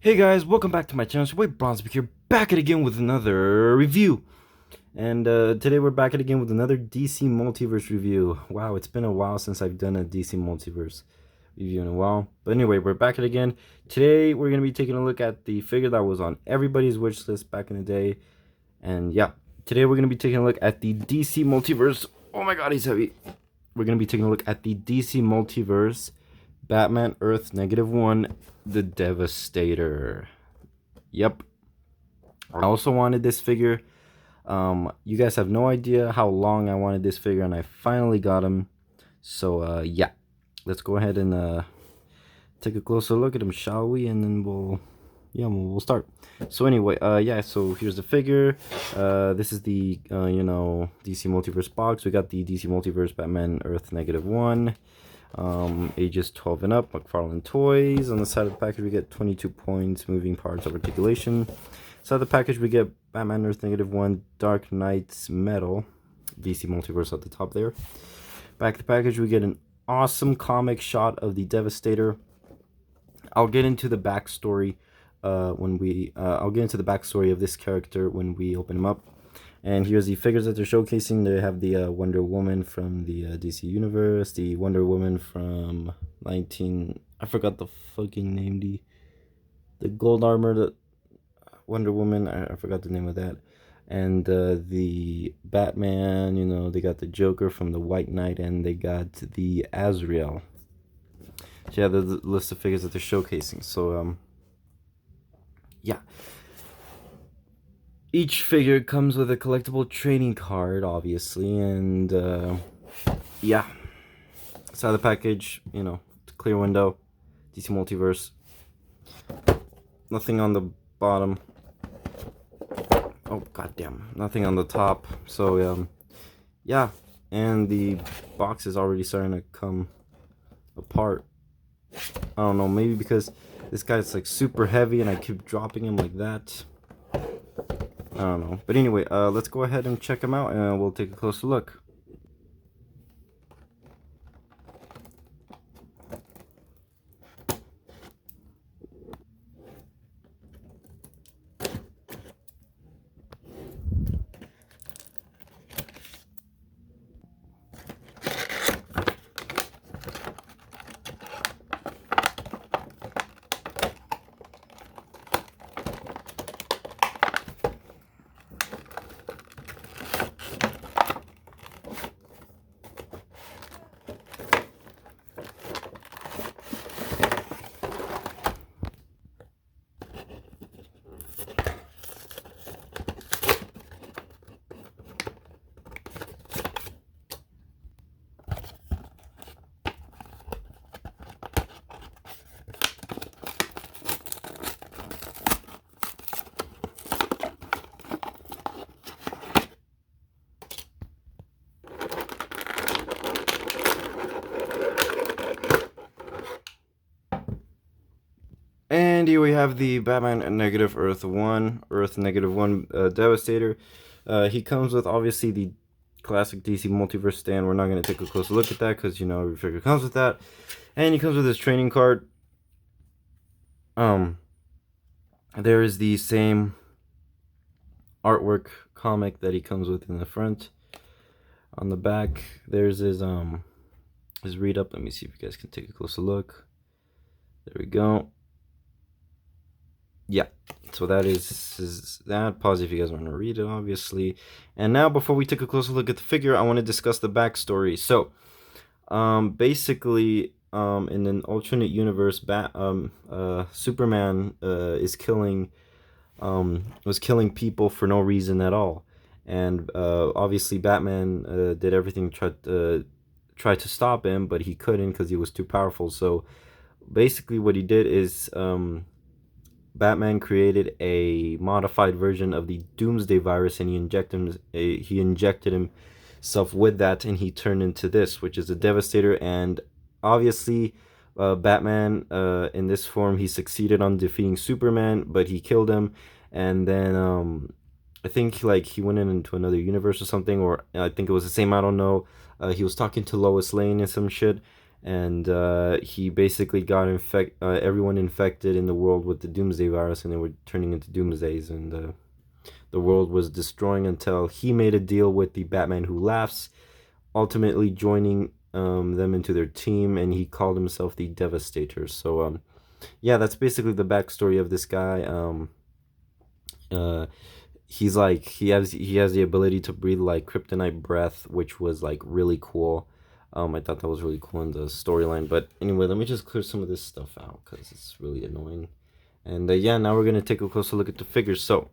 Hey guys, welcome back to my channel. It's your boy Bronzebeak here, back at again with another review. And today we're back at again with another DC Multiverse review. Wow, it's been a while since I've done a DC Multiverse review in a while. But anyway, we're back at again. Today we're going to be taking a look at the figure that was on everybody's wish list back in the day. And yeah, today we're going to be taking a look at the DC Multiverse. Oh my god, he's heavy. We're going to be taking a look at the DC Multiverse Batman Earth -1, the Devastator. Yep. I also wanted this figure. You guys have no idea how long I wanted this figure, and I finally got him. So yeah, let's go ahead and take a closer look at him, shall we? And then we'll start. So anyway, yeah, so here's the figure. This is the DC Multiverse box. We got the DC Multiverse Batman Earth -1. Ages 12 and up, McFarlane Toys. On the side of the package we get 22 points, moving parts of articulation. Side of the package we get Batman Earth -1, Dark Knight's Metal, DC Multiverse at the top there. Back of the package we get an awesome comic shot of the Devastator. I'll get into the backstory I'll get into the backstory of this character when we open him up. And here's the figures that they're showcasing. They have the Wonder Woman from the DC Universe, the Wonder Woman from I forgot the fucking name, the gold armor, the Wonder Woman, I forgot the name of that. And the Batman, they got the Joker from the White Knight, and they got the Azrael. So yeah, the list of figures that they're showcasing. So yeah. Each figure comes with a collectible trading card, obviously, and yeah. Side of the package, clear window, DC Multiverse. Nothing on the bottom. Oh goddamn! Nothing on the top. So yeah, and the box is already starting to come apart. I don't know, maybe because this guy's like super heavy, and I keep dropping him like that. I don't know. But anyway, let's go ahead and check them out, and we'll take a closer look. And here we have the Batman Earth -1 Devastator. He comes with obviously the classic DC Multiverse stand. We're not going to take a closer look at that because every figure comes with that. And he comes with his training card. There is the same artwork comic that he comes with in the front. On the back, there's his read up. Let me see if you guys can take a closer look. There we go. Yeah, so that is that. Pause if you guys want to read it, obviously. And now, before we take a closer look at the figure, I want to discuss the backstory. So, basically, in an alternate universe, Superman was killing people for no reason at all, and obviously Batman did everything tried to stop him, but he couldn't because he was too powerful. So, basically, what he did is Batman created a modified version of the Doomsday virus, and he injected himself with that, and he turned into this, which is a Devastator. And obviously, Batman in this form, he succeeded on defeating Superman, but he killed him. And then I think like he went into another universe or something, or I think it was the same. I don't know. He was talking to Lois Lane and some shit, and he basically got everyone infected in the world with the Doomsday virus, and they were turning into Doomsdays, and the world was destroying until he made a deal with the Batman Who Laughs, ultimately joining them into their team, and he called himself the Devastator. So yeah, that's basically the backstory of this guy. Uh, he's like he has the ability to breathe like kryptonite breath, which was like really cool. I thought that was really cool in the storyline. But anyway, let me just clear some of this stuff out because it's really annoying. And yeah, now we're gonna take a closer look at the figures. So,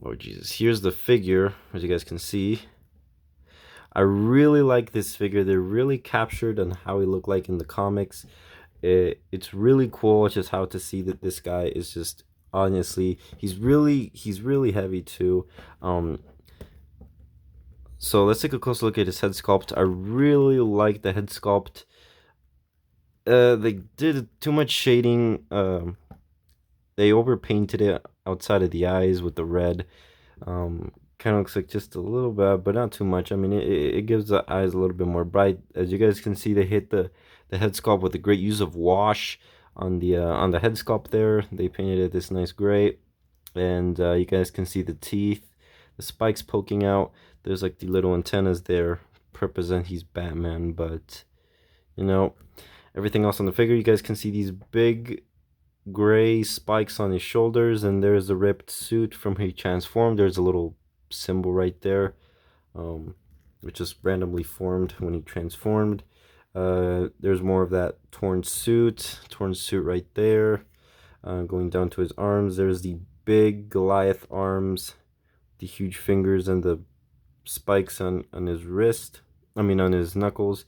Lord Jesus, here's the figure, as you guys can see. I really like this figure. They're really captured on how he looked like in the comics. It's really cool just how to see that this guy is just, honestly, he's really heavy too. So let's take a closer look at his head sculpt. I really like the head sculpt. They did too much shading. They overpainted it outside of the eyes with the red. Kind of looks like just a little bit, but not too much. I mean, it gives the eyes a little bit more bright. As you guys can see, they hit the head sculpt with a great use of wash on the head sculpt there. They painted it this nice gray, and you guys can see the teeth, the spikes poking out. There's like the little antennas there, represent he's Batman, but you know, everything else on the figure, you guys can see these big gray spikes on his shoulders, and there's the ripped suit from he transformed. There's a little symbol right there, which just randomly formed when he transformed. There's more of that torn suit right there. Going down to his arms, there's the big Goliath arms, the huge fingers, and the spikes on his wrist. I mean, on his knuckles.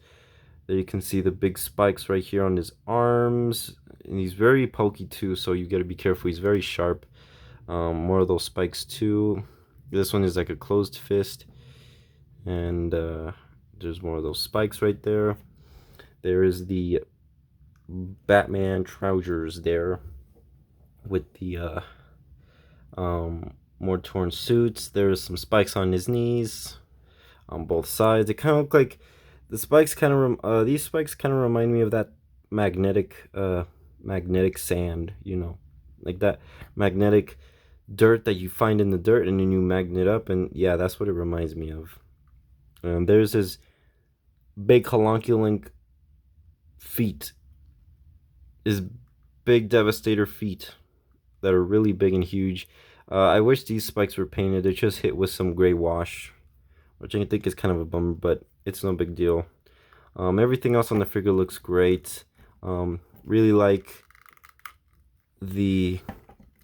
There you can see the big spikes right here on his arms, and he's very pokey too, so you got to be careful. He's very sharp. More of those spikes too. This one is like a closed fist, and there's more of those spikes right there. There is the Batman trousers there with the more torn suits. There's some spikes on his knees on both sides. It kind of look like the spikes these spikes kind of remind me of that magnetic sand, you know, like that magnetic dirt that you find in the dirt and then you magnet up, and yeah, that's what it reminds me of. There's his big halonculink feet, his big Devastator feet that are really big and huge. I wish these spikes were painted. They're just hit with some gray wash, which I think is kind of a bummer, but it's no big deal. Everything else on the figure looks great. Really like the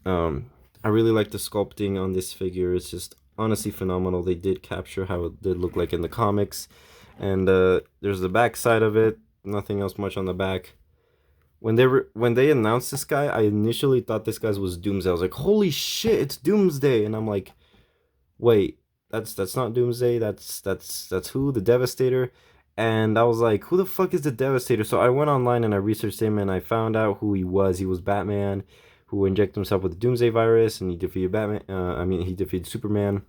I really like the sculpting on this figure. It's just honestly phenomenal. They did capture how it did look like in the comics. And there's the back side of it. Nothing else much on the back. When they announced this guy, I initially thought this guy was Doomsday. I was like, holy shit, it's Doomsday. And I'm like, wait, that's not Doomsday. That's who? The Devastator. And I was like, who the fuck is the Devastator? So I went online and I researched him, and I found out who he was. He was Batman, who injected himself with the Doomsday virus, and he defeated Batman. He defeated Superman,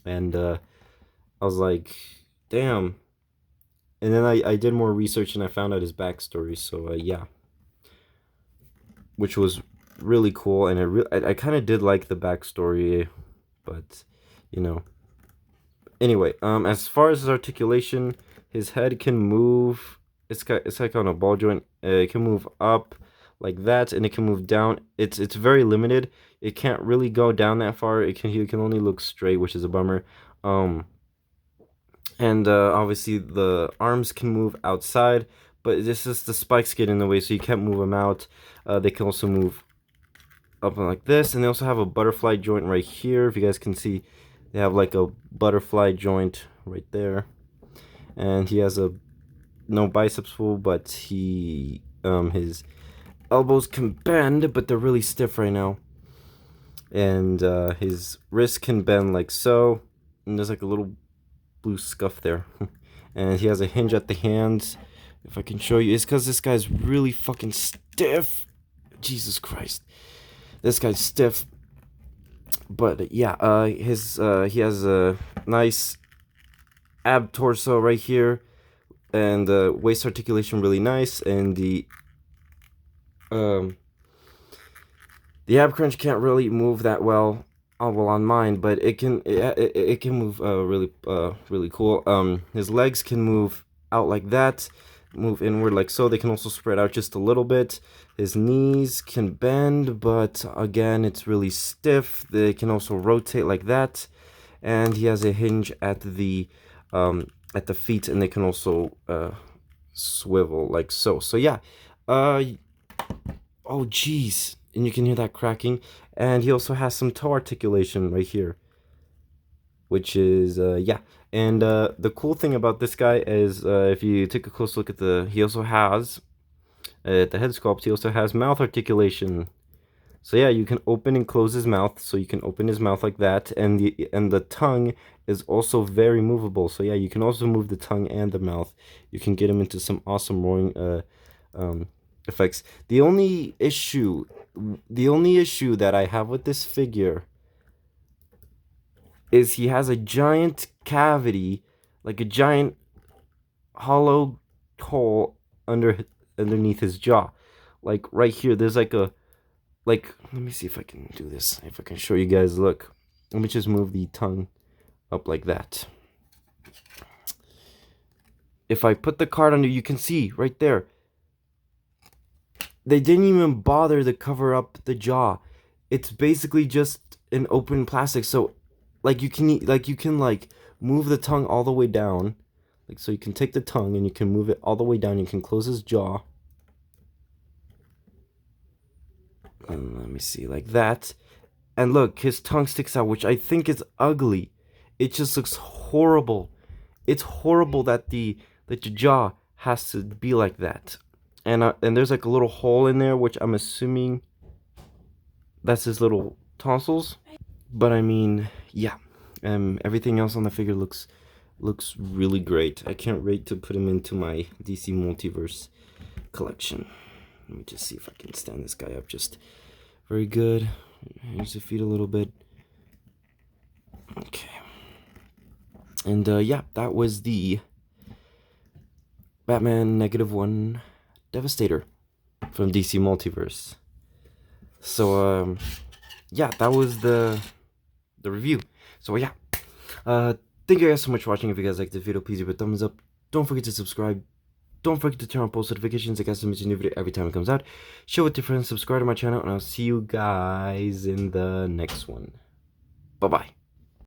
and I was like, damn. And then I did more research and I found out his backstory. So yeah, which was really cool, and I kind of did like the backstory, but you know. Anyway, as far as his articulation, his head can move. It's like on a ball joint. It can move up like that, and it can move down. It's very limited. It can't really go down that far. He can only look straight, which is a bummer. And obviously the arms can move outside, but this is the spikes get in the way, so you can't move them out. They can also move up like this, and they also have a butterfly joint right here. If you guys can see, they have like a butterfly joint right there. And he has no biceps full, but his elbows can bend, but they're really stiff right now. And his wrist can bend like so, and there's like a little blue scuff there. And he has a hinge at the hands. If I can show you, it's because this guy's really fucking stiff. Jesus Christ, this guy's stiff. But yeah, he has a nice ab torso right here, and the waist articulation really nice, and the ab crunch can't really move that well. Well, on mine, but it can move really cool. His legs can move out like that, move inward like so. They can also spread out just a little bit. His knees can bend, but again, it's really stiff. They can also rotate like that, and he has a hinge at the feet, and they can also swivel like so. So yeah, oh geez, and you can hear that cracking. And he also has some toe articulation right here, which is yeah. And the cool thing about this guy is if you take a close look at he also has at the head sculpt, he also has mouth articulation. So yeah, you can open and close his mouth. So you can open his mouth like that, and the tongue is also very movable. So yeah, you can also move the tongue and the mouth. You can get him into some awesome roaring effects. The only issue that I have with this figure is he has a giant cavity, like a giant hollow hole underneath his jaw. Like right here, there's like let me see if I can do this, if I can show you guys. Look, let me just move the tongue up like that. If I put the card under, you can see right there, they didn't even bother to cover up the jaw. It's basically just an open plastic. So like you can move the tongue all the way down, like so you can take the tongue and you can move it all the way down. You can close his jaw, and let me see, like that. And look, his tongue sticks out, which I think is ugly. It just looks horrible. It's horrible that your jaw has to be like that. And there's like a little hole in there, which I'm assuming that's his little tonsils. But I mean, yeah. Everything else on the figure looks really great. I can't wait to put him into my DC Multiverse collection. Let me just see if I can stand this guy up just very good. Use the feet a little bit. Okay. And yeah, that was the Batman -1 Devastator from DC Multiverse. So yeah, that was the review. So yeah, thank you guys so much for watching. If you guys liked the video, please give it a thumbs up. Don't forget to subscribe. Don't forget to turn on post notifications. I guys to miss a new video every time it comes out. Share with your friends, subscribe to my channel, and I'll see you guys in the next one. Bye bye.